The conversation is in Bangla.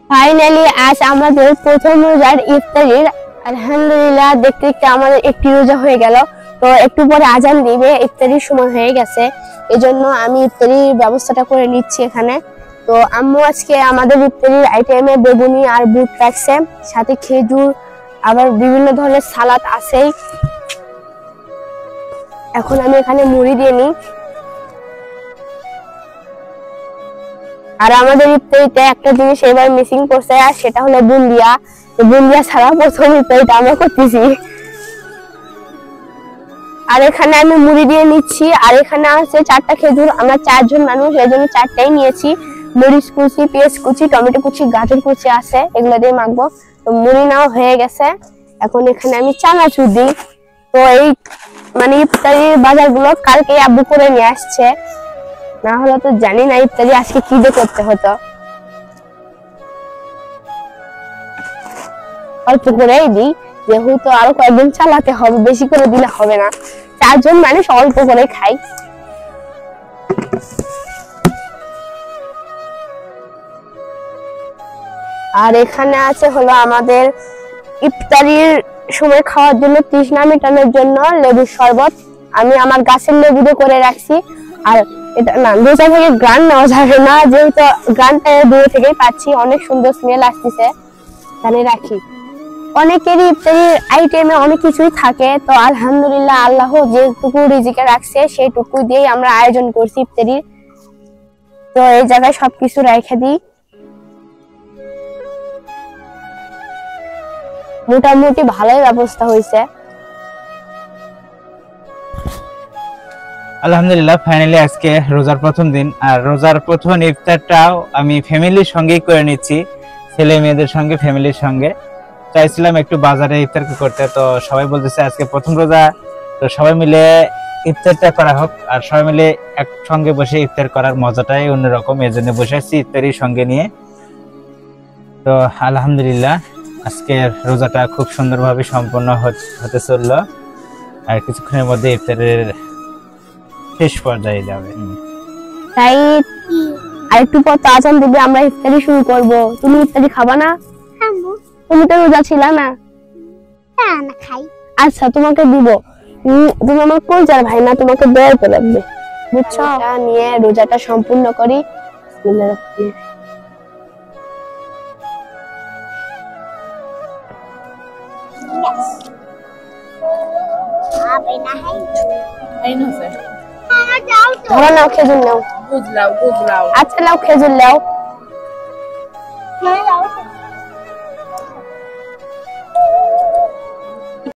ফাইনালি আজ আমাদের প্রথম রোজার ইফতারির আলহামদুলিল্লাহ দেখতে দেখতে আমাদের একটি রোজা হয়ে গেল। তো একটু পরে আজান দিবে, ইফতারির সময় হয়ে গেছে, এজন্য আমি ইফতারির ব্যবস্থাটা করে নিচ্ছি এখানে। তো আম্মু আজকে আমাদের ইফতারির আইটেমে বেগুনি আর বুট রাখছে, সাথে খেজুর, আবার বিভিন্ন ধরনের সালাদ আছেই। এখন আমি এখানে মুড়ি দিয়ে নিই। আর আমাদের ইফতারিতে একটা জিনিস এবার মিসিং করছে, আর সেটা হলো বুন্দিয়া। বুন্দিয়া ছাড়া প্রথম ইফতারিটা আমরা করতেছি। আর এখানে আমি মুড়ি দিয়ে নিচ্ছি, আর এখানে আছে 4টা খেজুর। আমরা 4 জন মানুষ, এই জন্য 4টাই নিয়েছি। মরিচ কুচি, পেঁয়াজ কুচি, টমেটো কুচি, গাজর কুচি আছে, এগুলো দিয়ে মাখবো। তো মুড়ি নাও হয়ে গেছে। এখন এখানে আমি চানাচুর দিই। তো এই ইফতারির বাজারগুলো কালকে আব্বু করে নিয়ে আসছে, না হলে তো জানি না ইফতারি আজকে কি দিয়ে করতে হতো। অল্প করেই দিই, যেহেতু আরো কয়েকদিন চালাতে হবে, বেশি করে দিলে হবে না। 4 জন মানুষ, অল্প করে খাই। আর এখানে আছে হলো আমাদের ইফতারির সময় খাওয়ার জন্য তৃষ্ণা মেটানোর জন্য লেবুর শরবত। আমি আমার গাছের লেবু দিয়ে করে রাখছি। আর এটা না, রোজা থেকে গ্রান নেওয়া যাবে না, যেহেতু গ্রানটা দূরে থেকেই পাচ্ছি, অনেক সুন্দর স্মেল আসতেছে, তাহলে রাখি। অনেকেরই ইফতারির আইটেমে অনেক কিছুই থাকে, তো আলহামদুলিল্লাহ আল্লাহ যেটুকু রিজিকে রাখছে সেইটুকু দিয়েই আমরা আয়োজন করছি ইফতারির। তো এই জায়গায় সবকিছু রেখে দিই। মোটামুটি ভালোই ব্যবস্থা হয়েছে। আলহামদুলিল্লাহ ফাইনালি আজকে রোজার প্রথম দিন, আর রোজার প্রথম ইফতারটাও আমি ফ্যামিলির সঙ্গেই করে নিচ্ছি, ছেলে মেয়েদের সঙ্গে, ফ্যামিলির সঙ্গে। চাইছিলাম একটু বাজারে ইফতার করতে, তো সবাই বলতেছে আজকে প্রথম রোজা, তো সবাই মিলে ইফতারটা করা হোক। আর সবাই মিলে একসঙ্গে বসে ইফতার করার মজাটাই অন্যরকম, এর জন্য বসে আসছি ইফতারির সঙ্গে নিয়ে। তো আলহামদুলিল্লাহ আজকের রোজাটা খুব সুন্দরভাবে সম্পন্ন হতে চললো, আর কিছুক্ষণের মধ্যে ইফতারের শেষ পর্যায়ে যাবে। তাই আর একটু পর আজান দিবে, আমরা ইফতারি শুরু করব। তুমি ইফতারি খাবা না? তুমি তো রোজা ছিল না। না খাই। আচ্ছা, তোমাকে দিব। তুমি আমার কলজার ভাই না, তোমাকে দেওয়ার তো লাগবে, বুঝছো? নিয়ে রোজাটা সম্পূর্ণ করি। ধরো নাও, খেজুর নাও। আচ্ছা নাও, খেজুর নাও।